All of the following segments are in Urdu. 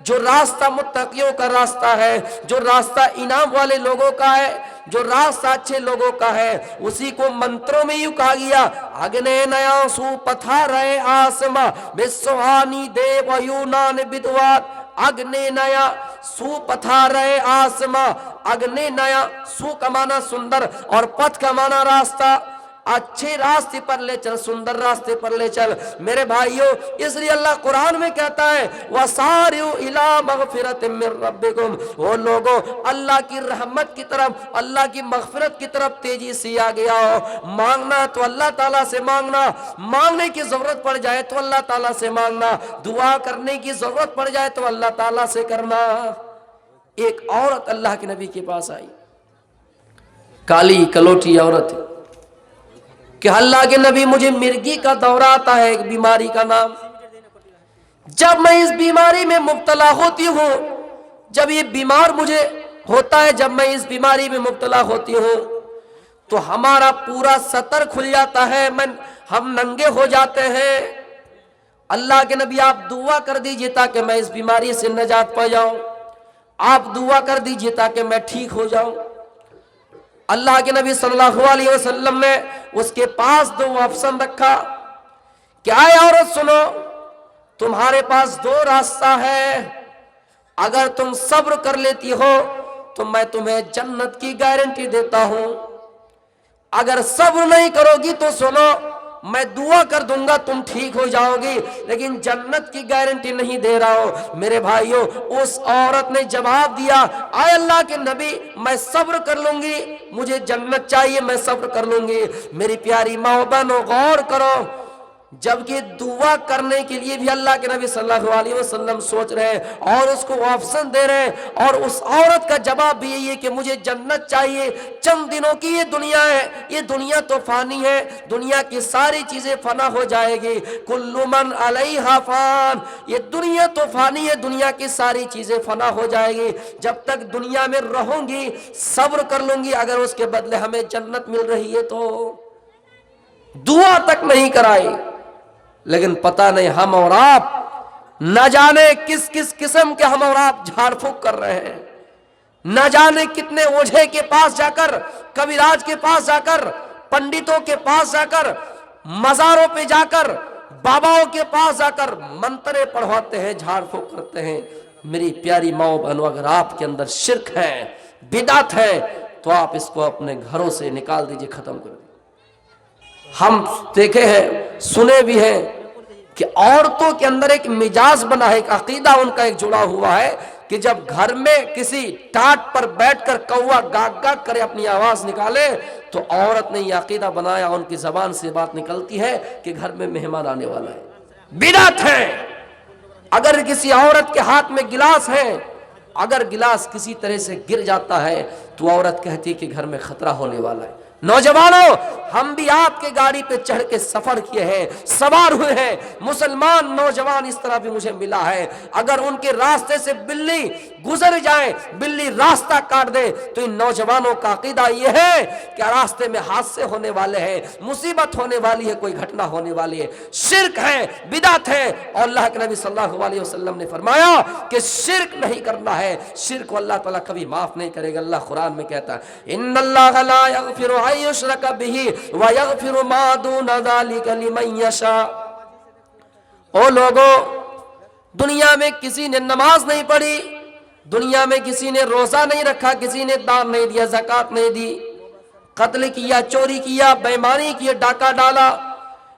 جو راستہ متقیوں کا راستہ ہے، جو راستہ انعام والے لوگوں کا ہے، جو راستہ اچھے لوگوں کا ہے، اسی کو منتروں میں یوں کہا گیا، اگنے نیا سو پتھا رہے آسما بسوانی دیو یونان بدوار، اگنے نیا سو پتھا رہے آسما، اگنے نیا سو کا معنی سندر اور پتھ کا معنی راستہ، اچھے راستے پر لے چل، سندر راستے پر لے چل میرے بھائیوں۔ اس لیے اللہ قرآن میں کہتا ہے وَسَارِعُوا إِلَىٰ مَغْفِرَةٍ مِّن رَبِّكُمْ، وہ لوگوں اللہ کی رحمت کی طرف، اللہ کی مغفرت کی طرف تیزی سے آ گیا ہو۔ مانگنا تو اللہ تعالیٰ سے مانگنا، مانگنے کی ضرورت پڑ جائے تو اللہ تعالیٰ سے مانگنا، دعا کرنے کی ضرورت پڑ جائے تو اللہ تعالیٰ سے کرنا۔ ایک عورت اللہ کے نبی کے پاس آئی، کالی کلوٹی عورت، کہ اللہ کے نبی مجھے مرگی کا دورہ آتا ہے، ایک بیماری کا نام، جب میں اس بیماری میں مبتلا ہوتی ہوں، جب یہ بیمار مجھے ہوتا ہے، جب میں اس بیماری میں مبتلا ہوتی ہوں تو ہمارا پورا سطر کھل جاتا ہے، ہم ننگے ہو جاتے ہیں۔ اللہ کے نبی آپ دعا کر دیجئے تاکہ میں اس بیماری سے نجات پا جاؤں، آپ دعا کر دیجئے تاکہ میں ٹھیک ہو جاؤں۔ اللہ کے نبی صلی اللہ علیہ وسلم نے اس کے پاس دو آپشن رکھا کہ آئے عورت سنو، تمہارے پاس دو راستہ ہے، اگر تم صبر کر لیتی ہو تو میں تمہیں جنت کی گارنٹی دیتا ہوں، اگر صبر نہیں کرو گی تو سنو میں دعا کر دوں گا تم ٹھیک ہو جاؤ گی، لیکن جنت کی گارنٹی نہیں دے رہا ہوں۔ میرے بھائیوں، اس عورت نے جواب دیا، اے اللہ کے نبی میں صبر کر لوں گی، مجھے جنت چاہیے، میں صبر کر لوں گی۔ میری پیاری ماں بہنوں غور کرو، جبکہ دعا کرنے کے لیے بھی اللہ کے نبی صلی اللہ علیہ وسلم سوچ رہے ہیں اور اس کو آپشن دے رہے ہیں، اور اس عورت کا جواب بھی یہی ہے کہ مجھے جنت چاہیے، چند دنوں کی یہ دنیا ہے، یہ دنیا تو فانی ہے، دنیا کی ساری چیزیں فنا ہو جائے گی، کل من علیہا فان، یہ دنیا تو فانی ہے، دنیا کی ساری چیزیں فنا ہو جائے گی، جب تک دنیا میں رہوں گی صبر کر لوں گی، اگر اس کے بدلے ہمیں جنت مل رہی ہے تو۔ دعا تک نہیں کرائی، لیکن پتہ نہیں ہم اور آپ نہ جانے کس کس قسم کے ہم اور آپ جھاڑ پھونک کر رہے ہیں، نہ جانے کتنے اوجھے کے پاس جا کر، کبیراج کے پاس جا کر، پنڈتوں کے پاس جا کر، مزاروں پہ جا کر، باباؤں کے پاس جا کر منترے پڑھواتے ہیں، جھاڑ پھونک کرتے ہیں۔ میری پیاری ماں بہنوں، اگر آپ کے اندر شرک ہے، بدعت ہے، تو آپ اس کو اپنے گھروں سے نکال دیجئے، ختم کر دیجئے۔ ہم دیکھے ہیں، سنے بھی ہیں کہ عورتوں کے اندر ایک مزاج بنا ہے، ایک عقیدہ ان کا ایک جڑا ہوا ہے کہ جب گھر میں کسی ٹاٹ پر بیٹھ کر کوا گاگ گاگ کرے، اپنی آواز نکالے، تو عورت نے یہ عقیدہ بنایا، ان کی زبان سے بات نکلتی ہے کہ گھر میں مہمان آنے والا ہے۔ بدعت ہے۔ اگر کسی عورت کے ہاتھ میں گلاس ہے، اگر گلاس کسی طرح سے گر جاتا ہے تو عورت کہتی کہ گھر میں خطرہ ہونے والا ہے۔ نوجوانوں، ہم بھی آپ کے گاڑی پہ چڑھ کے سفر کیے ہیں، سوار ہوئے ہیں، مسلمان نوجوان اس طرح بھی مجھے ملا ہے، اگر ان کے راستے سے بلی گزر جائے، بلی راستہ کاٹ دے، تو ان نوجوانوں کا عقیدہ یہ ہے کہ راستے میں حادثے ہونے والے ہیں، مصیبت ہونے والی ہے، کوئی گھٹنا ہونے والی ہے۔ شرک ہے، بدعت ہے، اور اللہ کے نبی صلی اللہ علیہ وسلم نے فرمایا کہ شرک نہیں کرنا ہے، شرک کو اللہ تعالیٰ کبھی معاف نہیں کرے گا۔ اللہ قرآن میں کہتا ہے ان اللہ لا یغفر ان یشرک بہ ویغفر ما دون ذلک لمن یشاء۔ او لوگو، دنیا میں کسی نے نماز نہیں پڑھی، دنیا میں کسی نے روزہ نہیں رکھا، کسی نے دان نہیں دیا، زکوٰۃ نہیں دی، قتل کیا، چوری کیا، بے ایمانی کی، ڈاکہ ڈالا،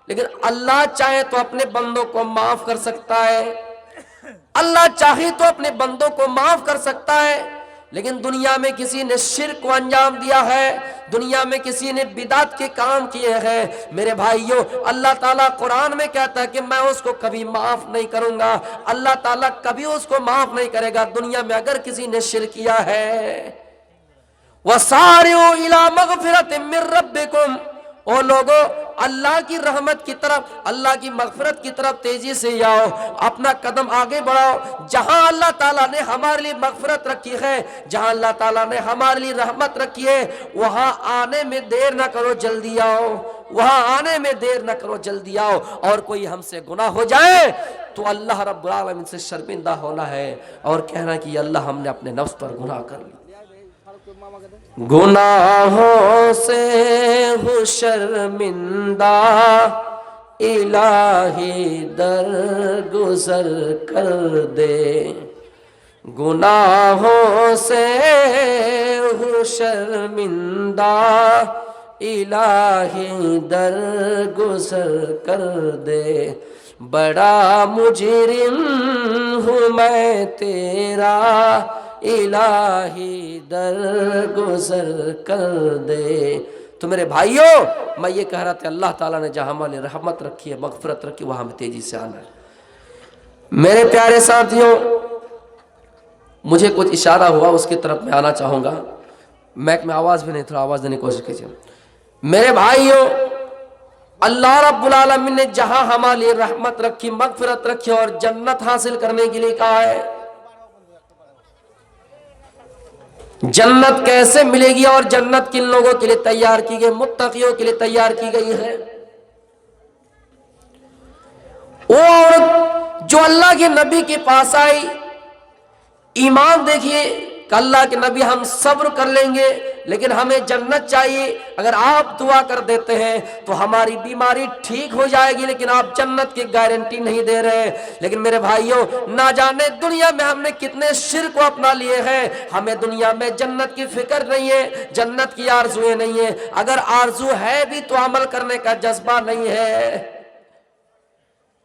لیکن اللہ چاہے تو اپنے بندوں کو معاف کر سکتا ہے، اللہ چاہے تو اپنے بندوں کو معاف کر سکتا ہے، لیکن دنیا میں کسی نے شرک کو انجام دیا ہے، دنیا میں کسی نے بدعت کے کام کیے ہیں، میرے بھائیوں، اللہ تعالیٰ قرآن میں کہتا ہے کہ میں اس کو کبھی معاف نہیں کروں گا، اللہ تعالیٰ کبھی اس کو معاف نہیں کرے گا۔ دنیا میں اگر کسی نے شرک کیا ہے، وَسَارِعُوا إِلَىٰ مَغْفِرَةٍ مِّن رَبِّكُمْ، او لوگو، اللہ کی رحمت کی طرف، اللہ کی مغفرت کی طرف تیزی سے آؤ، اپنا قدم آگے بڑھاؤ۔ جہاں اللہ تعالیٰ نے ہمارے لیے مغفرت رکھی ہے، جہاں اللہ تعالیٰ نے ہمارے لیے رحمت رکھی ہے، وہاں آنے میں دیر نہ کرو، جلدی آؤ، وہاں آنے میں دیر نہ کرو، جلدی آؤ۔ اور کوئی ہم سے گناہ ہو جائے تو اللہ رب العالمین سے شرمندہ ہونا ہے اور کہنا کہ اللہ ہم نے اپنے نفس پر گناہ کر لی، گناہوں سے ہوں شرمندہ الہی درگزر کر دے، گناہوں سے ہوں شرمندہ الہی درگزر کر دے، بڑا مجرم ہوں میں تیرا الہی درگزر کر دے۔ تو میرے بھائیوں، میں یہ کہہ رہا تھا اللہ تعالیٰ نے جہاں ہمارے رحمت رکھی ہے، مغفرت رکھی، وہاں ہمیں تیزی سے آنا ہے۔ میرے پیارے ساتھیوں، مجھے کچھ اشارہ ہوا، اس کی طرف میں آنا چاہوں گا۔ میک میں آواز بھی نہیں، تھوڑا آواز دینے کی کوشش کیجیے۔ میرے بھائیوں، اللہ رب العالمین نے جہاں ہمارے لیے رحمت رکھی، مغفرت رکھی اور جنت حاصل کرنے کے لیے کہا ہے، جنت کیسے ملے گی اور جنت کن لوگوں کے لیے تیار کی گئی؟ متقیوں کے لیے تیار کی گئی ہے۔ وہ عورت جو اللہ کے نبی کے پاس آئی، ایمان دیکھیے کہ اللہ کے نبی ہم صبر کر لیں گے لیکن ہمیں جنت چاہیے، اگر آپ دعا کر دیتے ہیں تو ہماری بیماری ٹھیک ہو جائے گی، لیکن آپ جنت کی گارنٹی نہیں دے رہے۔ لیکن میرے بھائیوں، نہ جانے دنیا میں ہم نے کتنے شرک کو اپنا لیے ہیں، ہمیں دنیا میں جنت کی فکر نہیں ہے، جنت کی آرزویں نہیں ہے، اگر آرزو ہے بھی تو عمل کرنے کا جذبہ نہیں ہے۔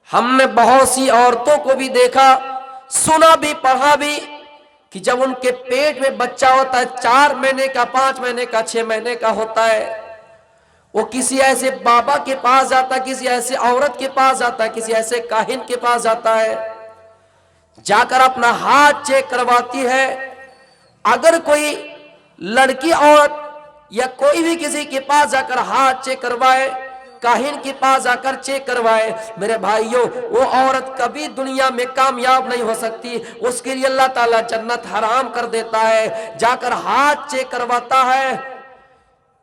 ہم نے بہت سی عورتوں کو بھی دیکھا، سنا بھی، پڑھا بھی کہ جب ان کے پیٹ میں بچہ ہوتا ہے، 4 مہینے کا، 5 مہینے کا، 6 مہینے کا ہوتا ہے، وہ کسی ایسے بابا کے پاس جاتا ہے، کسی ایسے عورت کے پاس جاتا ہے، کسی ایسے کاہن کے پاس جاتا ہے، جا کر اپنا ہاتھ چیک کرواتی ہے۔ اگر کوئی لڑکی عورت یا کوئی بھی کسی کے پاس جا کر ہاتھ چیک کروائے، کاہن کے پاس جا کر چیک کروائے، میرے بھائیوں، وہ عورت کبھی دنیا میں کامیاب نہیں ہو سکتی، اس کے لیے اللہ تعالیٰ جنت حرام کر دیتا ہے۔ جا کر ہاتھ چیک کرواتا ہے۔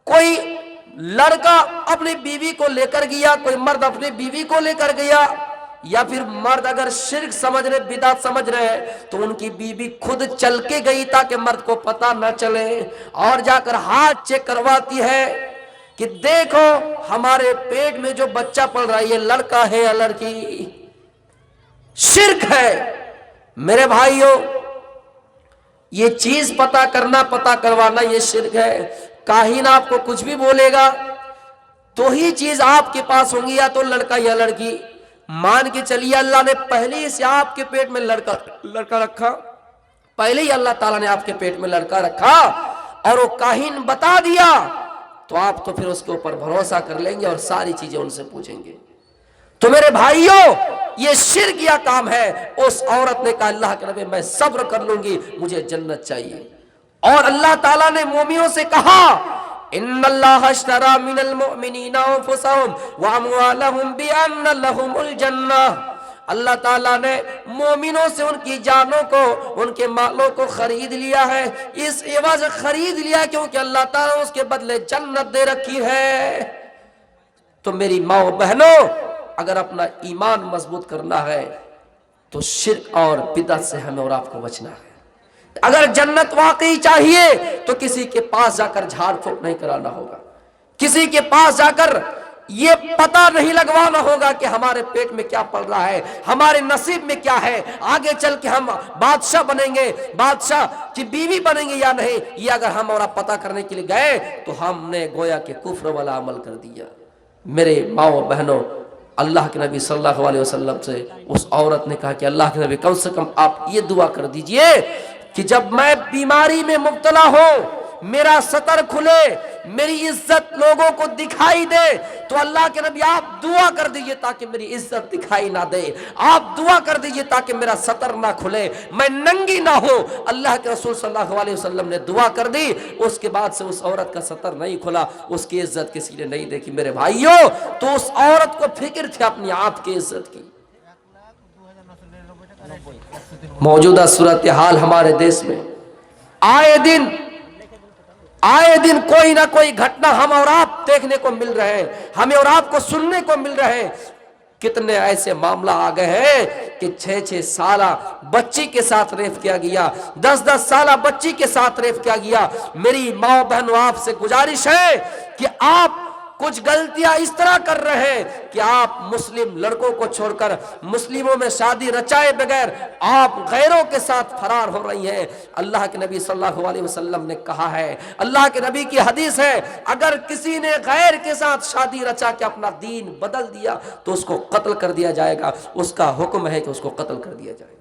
کوئی لڑکا اپنی بیوی کو لے کر گیا، کوئی مرد اپنی بیوی کو لے کر گیا، یا پھر مرد اگر شرک سمجھ رہے، بدعت سمجھ رہے، تو ان کی بیوی خود چل کے گئی تاکہ مرد کو پتہ نہ چلے، اور جا کر ہاتھ چیک کرواتی ہے کہ دیکھو ہمارے پیٹ میں جو بچہ پل رہا ہے یہ لڑکا ہے یا لڑکی۔ شرک ہے۔ میرے بھائیوں، یہ چیز پتہ کرنا، پتہ کروانا، یہ شرک ہے۔ کاہن آپ کو کچھ بھی بولے گا تو ہی چیز آپ کے پاس ہوں گی، یا تو لڑکا یا لڑکی۔ مان کے چلیے اللہ نے پہلے ہی سے آپ کے پیٹ میں لڑکا رکھا، پہلے ہی اللہ تعالیٰ نے آپ کے پیٹ میں لڑکا رکھا اور وہ کاہن بتا دیا، تو آپ تو پھر اس کے اوپر بھروسہ کر لیں گے اور ساری چیزیں ان سے پوچھیں گے۔ تو میرے بھائیوں، یہ شرک یا کام ہے۔ اس عورت نے کہا اللہ کے نبی میں صبر کر لوں گی، مجھے جنت چاہیے۔ اور اللہ تعالیٰ نے مومنوں سے کہا ان اللہ اشترى من المؤمنین انفسهم واموالهم بان لهم الجنہ، اللہ تعالیٰ نے مومنوں سے ان کی جانوں کو، ان کے مالوں کو خرید لیا ہے، اس عوض خرید لیا کیونکہ اللہ تعالیٰ نے اس کے بدلے جنت دے رکھی ہے۔ تو میری ماں و بہنوں، اگر اپنا ایمان مضبوط کرنا ہے تو شرک اور بدعت سے ہمیں اور آپ کو بچنا ہے۔ اگر جنت واقعی چاہیے تو کسی کے پاس جا کر جھاڑ پھونک نہیں کرانا ہوگا، کسی کے پاس جا کر یہ پتہ نہیں لگوانا ہوگا کہ ہمارے پیٹ میں کیا پڑ رہا ہے، ہمارے نصیب میں کیا ہے، آگے چل کے ہم بادشاہ بنیں گے، بادشاہ کی بیوی بنیں گے یا نہیں۔ یہ اگر ہم اور آپ پتہ کرنے کے لیے گئے تو ہم نے گویا کہ کفر والا عمل کر دیا۔ میرے ماں و بہنوں، اللہ کے نبی صلی اللہ علیہ وسلم سے اس عورت نے کہا کہ اللہ کے نبی کم سے کم آپ یہ دعا کر دیجئے کہ جب میں بیماری میں مبتلا ہوں، میرا ستر کھلے، میری عزت لوگوں کو دکھائی دے، تو اللہ کے نبی آپ دعا کر دیجئے تاکہ میری عزت دکھائی نہ دے، آپ دعا کر دیجئے تاکہ میرا ستر نہ کھلے، میں ننگی نہ ہوں۔ اللہ کے رسول صلی اللہ علیہ وسلم نے دعا کر دی، اس کے بعد سے اس عورت کا ستر نہیں کھلا، اس کی عزت کسی نے نہیں دیکھی۔ میرے بھائیوں، تو اس عورت کو فکر تھی اپنی آپ کی عزت کی۔ موجودہ صورتحال ہمارے دیش میں آئے دن کوئی نہ کوئی گھٹنا ہم اور آپ دیکھنے کو مل رہے ہیں، ہمیں اور آپ کو سننے کو مل رہے ہیں کتنے ایسے معاملہ آ گئے ہیں کہ 6-6 سالہ بچی کے ساتھ ریپ کیا گیا، 10-10 سالہ بچی کے ساتھ ریپ کیا گیا۔ میری ماں بہنوں آپ سے گزارش ہے کہ آپ کچھ غلطیاں اس طرح کر رہے ہیں کہ آپ مسلم لڑکوں کو چھوڑ کر مسلموں میں شادی رچائے بغیر آپ غیروں کے ساتھ فرار ہو رہی ہیں۔ اللہ کے نبی صلی اللہ علیہ وسلم نے کہا ہے، اللہ کے نبی کی حدیث ہے، اگر کسی نے غیر کے ساتھ شادی رچا کے اپنا دین بدل دیا تو اس کو قتل کر دیا جائے گا۔ اس کا حکم ہے کہ اس کو قتل کر دیا جائے گا۔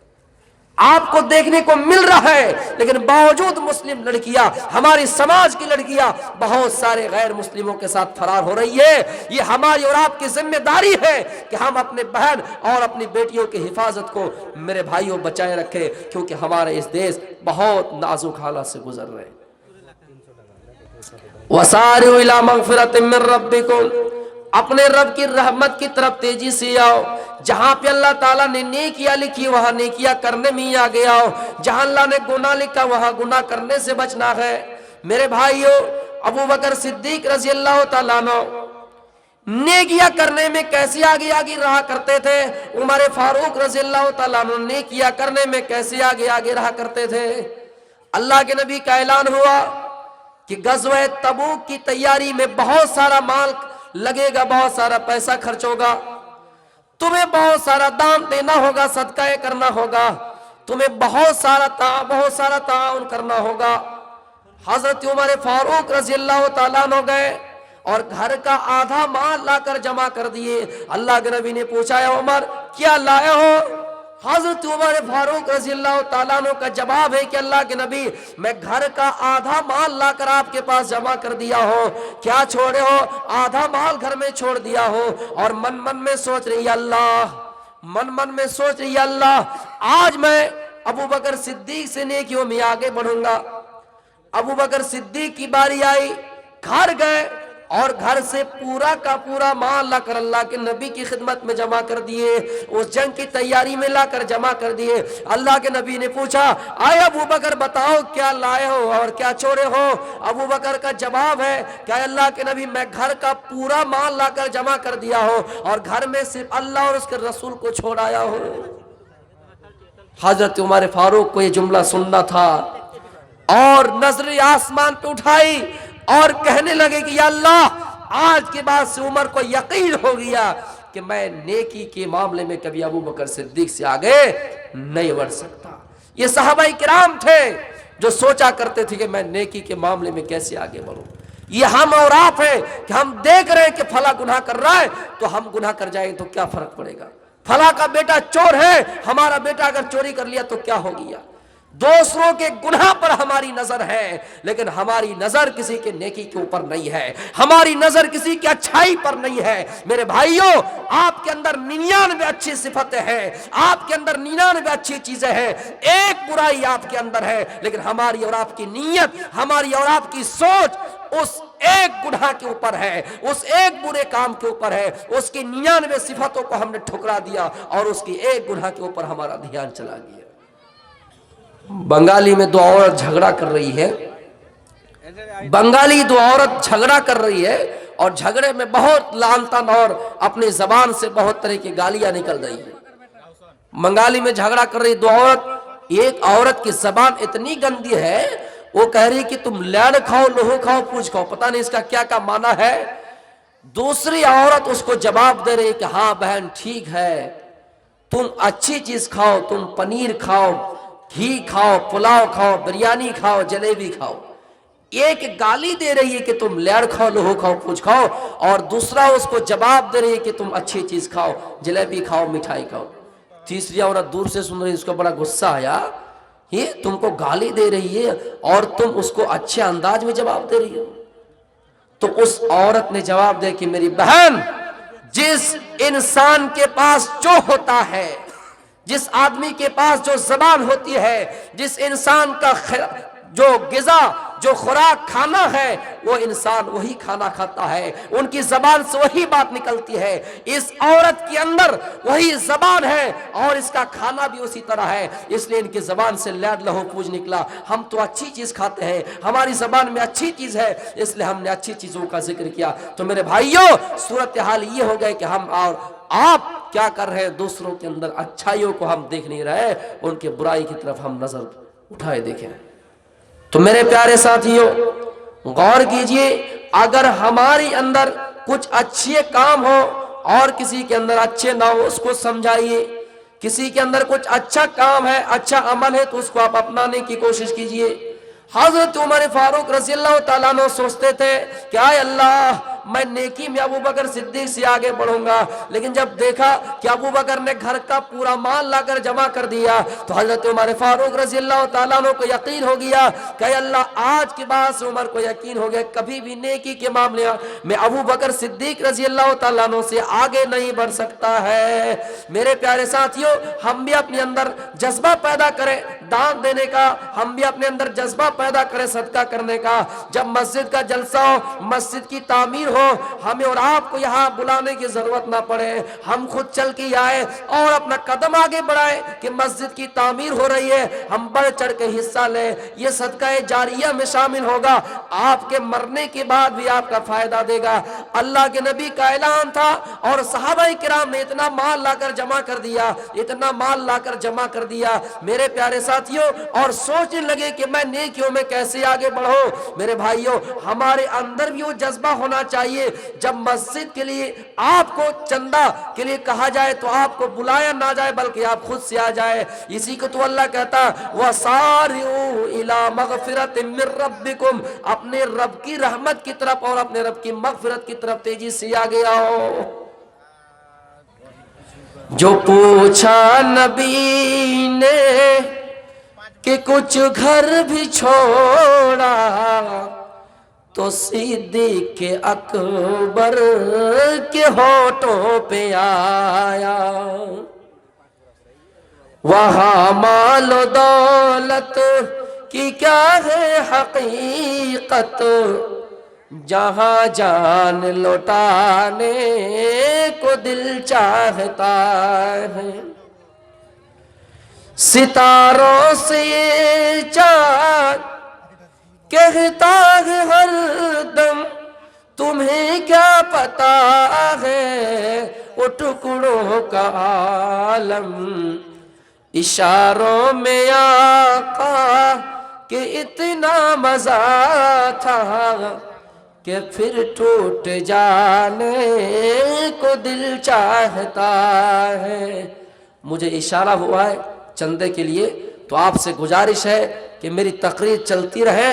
آپ کو دیکھنے کو مل رہا ہے، لیکن باوجود مسلم لڑکیاں، ہماری سماج کی لڑکیاں بہت سارے غیر مسلموں کے ساتھ فرار ہو رہی ہے۔ یہ ہماری اور آپ کی ذمہ داری ہے کہ ہم اپنے بہن اور اپنی بیٹیوں کی حفاظت کو میرے بھائیوں بچائے رکھیں، کیونکہ ہمارے اس دیش بہت نازک حالات سے گزر رہے ہیں۔ وَسَارِعُوا إِلَىٰ مَغْفِرَةٍ مِّن رَّبِّكُمْ، اپنے رب کی رحمت کی طرف تیزی سے آؤ۔ جہاں پہ اللہ تعالیٰ نے نیکیاں لکھی وہاں نیکیاں کرنے میں ہی آگے آؤ، جہاں اللہ نے گناہ لکھا وہاں گناہ کرنے سے بچنا ہے۔ میرے بھائیوں، ابو بکر صدیق رضی اللہ تعالیٰ عنہ نیکیاں کرنے میں کیسے آگے آگے رہا کرتے تھے، عمر فاروق رضی اللہ تعالیٰ عنہ نیکیاں کرنے میں کیسے آگے آگے رہا کرتے تھے۔ اللہ کے نبی کا اعلان ہوا کہ غزوہ تبوک کی تیاری میں بہت سارا مال لگے گا، بہت سارا پیسہ خرچ ہوگا، تمہیں بہت سارا دان دینا ہوگا، صدقہ کرنا ہوگا، تمہیں بہت سارا تعاون کرنا ہوگا۔ حضرت عمر فاروق رضی اللہ تعالیٰ عنہ گئے اور گھر کا آدھا مال لا کر جمع کر دیے۔ اللہ کے نبی نے پوچھا، اے عمر کیا لائے ہو؟ حضرت عمر فاروق رضی اللہ تعالیٰ عنہ کا جواب ہے کہ اللہ کے نبی، میں گھر کا آدھا مال لا کر آپ کے پاس جمع کر دیا ہو۔ کیا چھوڑے ہو؟ آدھا مال گھر میں چھوڑ دیا ہو۔ اور من میں سوچ رہی اللہ، آج میں ابو بکر صدیق سے نیکیوں میں آگے بڑھوں گا۔ ابو بکر صدیق کی باری آئی، گھر گئے اور گھر سے پورا کا پورا مال لا کر اللہ کے نبی کی خدمت میں جمع کر دیے، اس جنگ کی تیاری میں لا کر جمع کر دیے۔ اللہ کے نبی نے پوچھا، آئے ابو بکر بتاؤ کیا لائے ہو اور کیا چھوڑے ہو؟ ابو بکر کا جواب ہے کہ اے اللہ کے نبی، میں گھر کا پورا مال لا کر جمع کر دیا ہو اور گھر میں صرف اللہ اور اس کے رسول کو چھوڑ آیا ہو۔ حضرت عمر فاروق کو یہ جملہ سننا تھا اور نظر آسمان پہ اٹھائی اور کہنے لگے کہ یا اللہ، آج کے بعد سے عمر کو یقین ہو گیا کہ میں نیکی کے معاملے میں کبھی ابو بکر صدیق سے آگے نہیں بڑھ سکتا۔ یہ صحابہ کرام تھے جو سوچا کرتے تھے کہ میں نیکی کے معاملے میں کیسے آگے بڑھوں۔ یہ ہم اور آپ ہیں کہ ہم دیکھ رہے ہیں کہ فلاں گناہ کر رہا ہے تو ہم گناہ کر جائیں تو کیا فرق پڑے گا، فلاں کا بیٹا چور ہے، ہمارا بیٹا اگر چوری کر لیا تو کیا ہو گیا۔ دوسروں کے گناہ پر ہماری نظر ہے، لیکن ہماری نظر کسی کے نیکی کے اوپر نہیں ہے، ہماری نظر کسی کی اچھائی پر نہیں ہے۔ میرے بھائیوں، آپ کے اندر 99 اچھی صفتیں ہیں، آپ کے اندر 99 اچھی چیزیں ہیں، ایک برائی آپ کے اندر ہے، لیکن ہماری اور آپ کی نیت، ہماری اور آپ کی سوچ اس ایک گناہ کے اوپر ہے، اس ایک برے کام کے اوپر ہے۔ اس کی 99 صفتوں کو ہم نے ٹھکرا دیا اور اس کی ایک گناہ کے اوپر ہمارا دھیان چلا گیا۔ بنگالی میں 2 عورت جھگڑا کر رہی ہے، بنگالی 2 عورت جھگڑا کر رہی ہے اور جھگڑے میں بہت لعن طعن اور اپنی زبان سے بہت طرح کی گالیاں نکل رہی ہیں۔ بنگالی میں جھگڑا کر رہی 2 عورت، ایک عورت کی زبان اتنی گندی ہے، وہ کہہ رہی کہ تم لیڑ کھاؤ لہو کھاؤ پوچھ کھاؤ، پتہ نہیں اس کا کیا معنی ہے۔ دوسری عورت اس کو جواب دے رہی کہ ہاں بہن ٹھیک ہے، تم اچھی چیز کھاؤ، تم پنیر کھاؤ، گھی کھاؤ، پلاؤ کھاؤ، بریانی کھاؤ، جلیبی کھاؤ۔ ایک گالی دے رہی ہے کہ تم لیڑ کھاؤ لہو کھاؤ پوچھ کھاؤ، اور دوسرا اس کو جواب دے رہی ہے کہ تم اچھی چیز کھاؤ، جلیبی کھاؤ، مٹھائی کھاؤ۔ تیسری عورت دور سے سن رہی، اس کو بڑا غصہ آیا، یہ تم کو گالی دے رہی ہے اور تم اس کو اچھے انداز میں جواب دے رہی ہو۔ تو اس عورت نے جواب دے کہ میری بہن، جس انسان کے پاس جو ہوتا ہے، جس آدمی کے پاس جو زبان ہوتی ہے، جس انسان کا جو غذا جو خوراک کھانا ہے وہ انسان وہی کھانا کھاتا ہے، ان کی زبان سے وہی بات نکلتی ہے، اس عورت کے اندر وہی زبان ہے اور اس کا کھانا بھی اسی طرح ہے، اس لیے ان کی زبان سے لیڈ لہو پوج نکلا۔ ہم تو اچھی چیز کھاتے ہیں، ہماری زبان میں اچھی چیز ہے، اس لیے ہم نے اچھی چیزوں کا ذکر کیا۔ تو میرے بھائیوں، صورتحال یہ ہو گئے کہ ہم اور آپ کیا کر رہے ہیں، دوسروں کے اندر اچھائیوں کو ہم دیکھ نہیں رہے، ان کے برائی کی طرف ہم نظر اٹھائے دیکھیں۔ تو میرے پیارے ساتھیوں، غور کیجئے، اگر ہماری اندر کچھ اچھے کام ہو اور کسی کے اندر اچھے نہ ہو، اس کو سمجھائیے۔ کسی کے اندر کچھ اچھا کام ہے، اچھا عمل ہے، تو اس کو آپ اپنانے کی کوشش کیجئے۔ حضرت عمر فاروق رضی اللہ تعالیٰ عنہ سوچتے تھے کہ آئے اللہ، میں نیکی میں ابو بکر صدیق سے آگے بڑھوں گا، لیکن جب دیکھا کہ ابو بکر نے گھر کا پورا مال لا کر جمع کر دیا تو حضرت عمر فاروق رضی اللہ تعالیٰ عنہ کو یقین ہو گیا کہ اے اللہ، آج کے بعد سے عمر کو یقین ہو گیا کبھی بھی نیکی کے معاملے میں ابو بکر صدیق رضی اللہ تعالیٰ عنہ سے آگے نہیں بڑھ سکتا ہے۔ میرے پیارے ساتھیوں، ہم بھی اپنے اندر جذبہ پیدا کریں دان دینے کا، ہم بھی اپنے اندر جذبہ پیدا کریں صدقہ کرنے کا۔ جب مسجد کا جلسہ ہو، مسجد کی تعمیر ہو، ہمیں اور آپ کو یہاں بلانے کی ضرورت نہ پڑے، ہم خود چل کے آئے اور اپنا قدم آگے بڑھائیں کہ مسجد کی تعمیر ہو رہی ہے، ہم بڑھ چڑھ کے حصہ لیں۔ یہ صدقہ جاریہ میں شامل ہوگا، آپ کے مرنے کے بعد بھی آپ کا فائدہ دے گا۔ اللہ کے نبی کا اعلان تھا اور صحابہ کرام نے اتنا مال لا کر جمع کر دیا، اتنا مال لا کر جمع کر دیا میرے پیارے ساتھیوں، اور سوچنے لگے کہ میں نیکیوں میں کیسے آگے بڑھوں۔ میرے بھائیوں، ہمارے اندر بھی وہ جذبہ ہونا چاہیے، جب مسجد کے لیے آپ کو چندہ کے لیے کہا جائے تو آپ کو بلایا نہ جائے بلکہ آپ خود سے آ جائے۔ اسی کو تو اللہ کہتا وَسَارِعُوا إِلَى مَغْفِرَةٍ مِّن رَبِّكُمْ، اپنے رب کی رحمت کی طرف اور اپنے رب کی مغفرت کی طرف تیزی سے آگے آؤ۔ جو پوچھا نبی نے کہ کچھ گھر بھی چھوڑا تو صدیق اکبر کے ہونٹوں پہ آیا، وہاں مال و دولت کی کیا ہے حقیقت، جہاں جان لوٹانے کو دل چاہتا ہے، ستاروں سے یہ چاند کہتا ہے ہر دم، تمہیں کیا پتا ہے وہ ٹکڑوں کا عالم، اشاروں میں آقا کہ اتنا مزہ تھا کہ پھر ٹوٹ جانے کو دل چاہتا ہے۔ مجھے اشارہ ہوا ہے چندے کے لیے، تو آپ سے گزارش ہے کہ میری تقریر چلتی رہے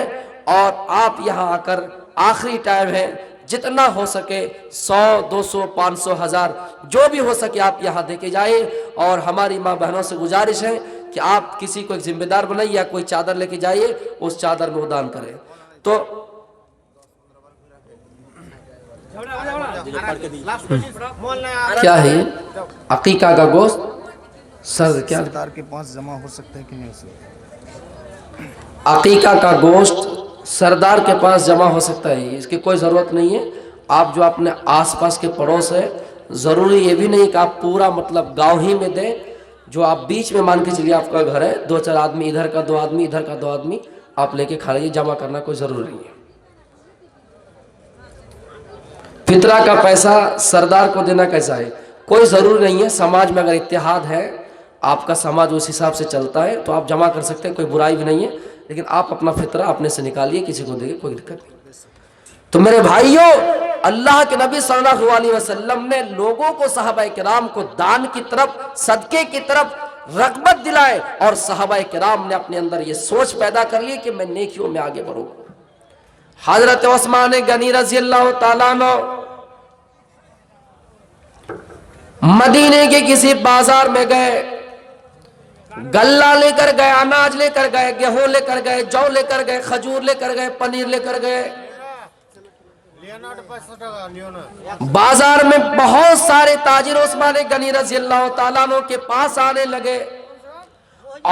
اور آپ یہاں آ کر آخری ٹائم ہے، جتنا ہو سکے 100 200 500 1000 جو بھی ہو سکے آپ یہاں دے کے جائیں، اور ہماری ماں بہنوں سے گزارش ہے کہ آپ کسی کو ایک ذمہ دار بنائیے یا کوئی چادر لے کے جائیے، اس چادر میں دان کریں۔ تو کیا ہے عقیقہ کا گوشت سردار کے پاس جمع ہو سکتا ہے کہ نہیں ہو سکتا؟ عقیقہ کا گوشت سردار کے پاس جمع ہو سکتا ہے، اس کی کوئی ضرورت نہیں ہے۔ آپ جو اپنے آس پاس کے پڑوس ہے، ضروری یہ بھی نہیں کہ آپ پورا مطلب گاؤں ہی میں دیں، جو آپ بیچ میں مان کے چلیے آپ کا گھر ہے، 2 4 آدمی ادھر کا 2 آدمی ادھر کا 2 آدمی آپ لے کے کھا لیجیے، جمع کرنا کوئی ضروری نہیں ہے۔ فطرہ کا پیسہ سردار کو دینا کیسا ہے؟ کوئی ضروری نہیں ہے، سماج میں اگر اتحاد ہے، آپ کا سماج اس حساب سے چلتا ہے تو آپ جمع کر سکتے ہیں، کوئی برائی بھی نہیں ہے، لیکن آپ اپنا فطرہ اپنے سے نکالیے، کسی کو دے کوئی دقت نہیں۔ تو میرے بھائیوں، اللہ کے نبی صلی اللہ علیہ وسلم نے لوگوں کو، صحابہ کرام کو دان کی طرف، صدقے کی طرف رغبت دلائے، اور صحابہ کرام نے اپنے اندر یہ سوچ پیدا کر لی کہ میں نیکیوں میں آگے بڑھوں۔ حضرت عثمان غنی رضی اللہ تعالیٰ عنہ مدینے کے کسی بازار میں گئے، غلہ لے کر گئے، اناج لے کر گئے، گیہوں لے کر گئے، جو لے کر گئے، کھجور لے کر گئے، پنیر لے کر گئے۔ بازار میں بہت سارے تاجر عثمان غنی رضی اللہ تعالیٰ عنہ کے پاس آنے لگے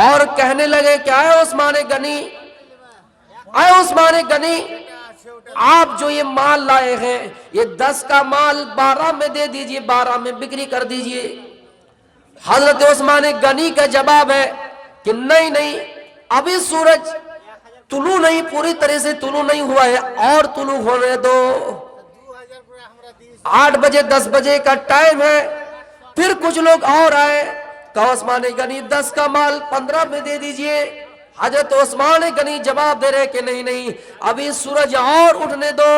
اور کہنے لگے، کیا ہے عثمان غنی، اے عثمان غنی آپ جو یہ مال لائے ہیں یہ 10 کا مال 12 میں دے دیجئے، 12 میں بکری کر دیجئے۔ حضرت عثمان غنی کا جواب ہے کہ نہیں نہیں، ابھی سورج طلوع نہیں، پوری طرح سے طلوع نہیں ہوا ہے، اور طلوع ہونے دو، 8 بجے 10 بجے کا ٹائم ہے۔ پھر کچھ لوگ اور آئے، کہا عثمان غنی 10 کا مال 15 میں دے دیجئے۔ حضرت عثمان غنی جواب دے رہے کہ نہیں نہیں، ابھی سورج اور اٹھنے دو،